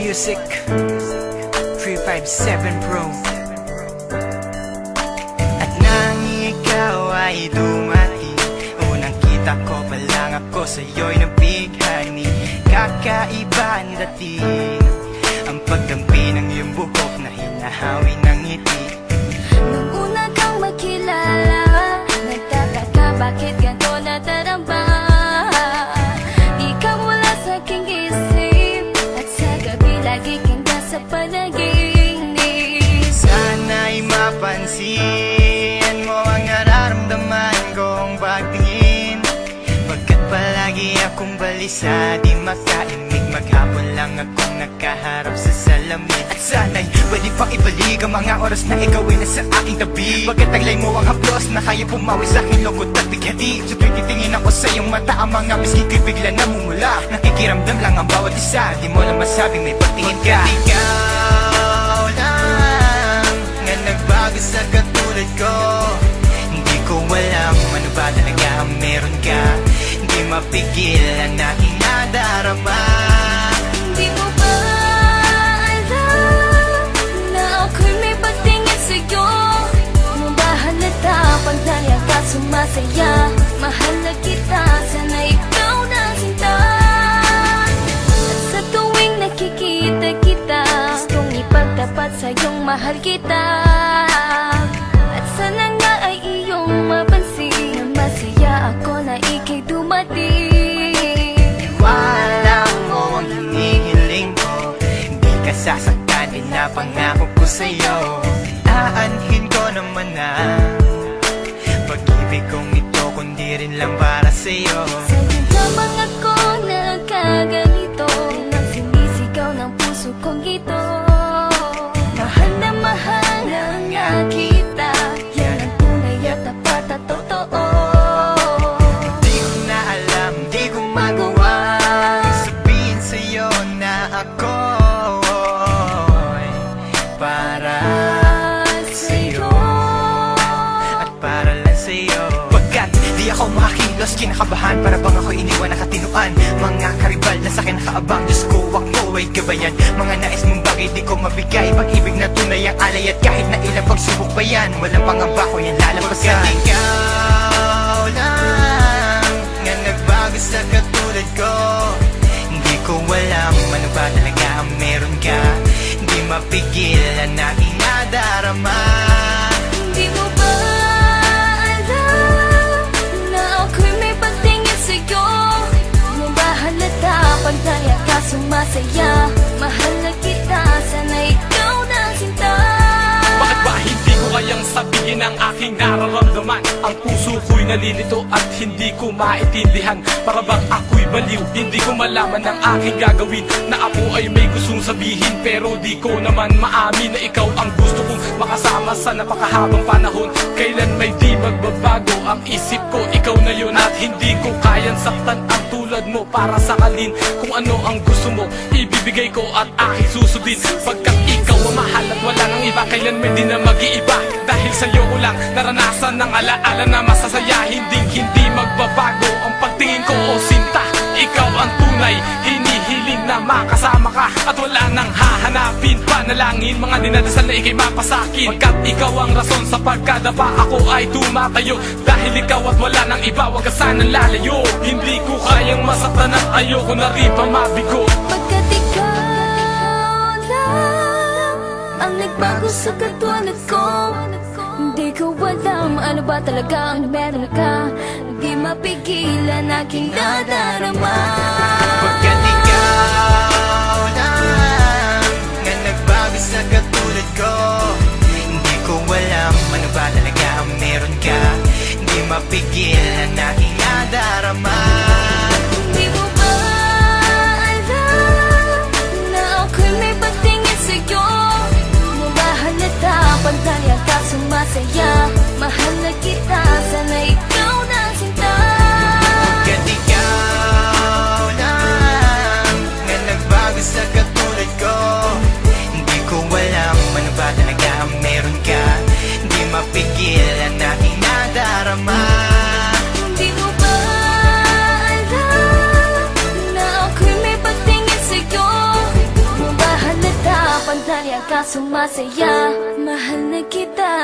Music 357 Pro. At nang ikaw ay dumating, unang kita ko pa lang ako sa'yo'y nabighani. Kakaiba ang dating, ang pagdampi ng iyong buhok na hinahawi ng ngiti. Nung una kang makilala, nagtataka bakit ganito nataramba. Ikaw wala sa aking isip, at sa gabi lagi kang nasa panaginip. Sana'y mapansin mo ang nararamdaman kong pagtingin, pagkat palagi akong balisa, di makaimik. Maghapon lang akong nakaharap sa salamin. At sana'y pwede pang ibalik ang mga oras na ikaw ay nasa aking tabi, pagkat taglay mo ang haplos na kaya pumawi sa aking lungkot at bighati. So titingin ako sa iyong mata, ang mga miski ko'y bigla namumula. Nakikiramdam lang ang bawat isa, di mo lang masabing may pagtingin ka. Pagkat ikaw lang nga nagbago sa katulad ko, hindi ko alam ano ba talaga ang meron ka. Hindi mapigil ang aking nadarama. Di mo ba alam na ako'y may pagtingin sa'yo? Mo ba halata pag naiyak ka sumasaya? Mahal na kita, sana ikaw na sinta. At sa tuwing nakikita kita, gustong ipagtapat sa'yong mahal kita. At sana nga ay iyong mapansin na masaya ako na ika'y dumating. Wala mo ang hinihiling ko, hindi ka sasaktan, pinapangako ko sa'yo. Aanhin ko naman na pag-ibig kong ito, kundi rin lang para sa'yo. Sa'yo lamang ako nagkaganito, nang sinisigaw ng puso kong ito. Mahal na nga kita, yan ang tunay at tapat at totoo. Di ko na alam, di ko magawa sabihin sa'yo na ako'y para sa'yo at para lang sa'yo. Pagkat di ako makakilos, kinakabahan, para bang ako iniwan nakatinuan. Mga karibal na sa'kin nakaabang, Diyos ko, wag mo ay gabayan. Mga nais mong bagay di ko mabigay, pag-ibig na tunay ang alay. At kahit na ilang pagsubok pa yan, walang pangamba ko yan lalampasan. Pagkat ikaw lang nga nagbago sa katulad ko, hindi ko alam ano ba talaga ang meron ka. Hindi mapigil ang aking nadarama. Di mo ba alam na ako'y may pagtingin sa'yo? Mo ba halata pag naiyak ka sumasaya? Mahal na kita, sana ikaw na sinta. Bakit ba hindi ko kayang sabihin ang aking nararamdaman? Ang puso ko'y nalilito at hindi ko maintindihan. Para bang ako'y baliw, hindi ko malaman ang aking gagawin. Na ako ay may gustong sabihin, pero di ko naman maamin na ikaw ang gusto kong makasama sa napakahabang panahon. Kailan may di magbabago ang isip ko, ikaw na yun. At hindi ko kayang saktan ang tulad mo para sakalin. Kung ano ang gusto mo, ibibigay ko at aking susundin. Pagkat ikaw ang mahal at wala nang iba, kailan may di na mag-iiba. Dahil sa'yo ko lang naranasan ng alaala na masasaya. Hindi magbabago ang pagtingin ko, o sinta. Ikaw ang tunay, hinihiling na makasama ka. At wala nang hahanapin, panalangin, mga dinadasal na ikay mapasakin. Pagkat ikaw ang rason sa pagkadapa, ako ay tumatayo. Dahil ikaw at wala nang iba, wag ka sanang lalayo. Hindi ko kayang masaktan at ayoko na rin pa mabigo. Pagkat ikaw lang ang nagbago sa katulad ko, hindi ko alam ano ba talaga ang meron ka. Hindi mapigilan aking nadarama. Pagkat ikaw lang nga nagbago sa katulad ko, hindi ko alam ano ba talaga ang meron ka. Hindi mapigil ang aking nadarama. Di mo ba alam na ako'y may pagtingin sa'yo? Mo ba halata pag naiyak ka sumasaya? Mahal na kita, sana ikaw na sinta. Pagkat ikaw lang nga nagbago sa katulad ko, hindi ko alam ano ba talaga ang meron ka. Hindi mapigil ang aking nadarama. Di mo ba alam na ako'y may pagtingin sa'yo? Mo ba Pagdaya ka sumasaya, mahal na kita.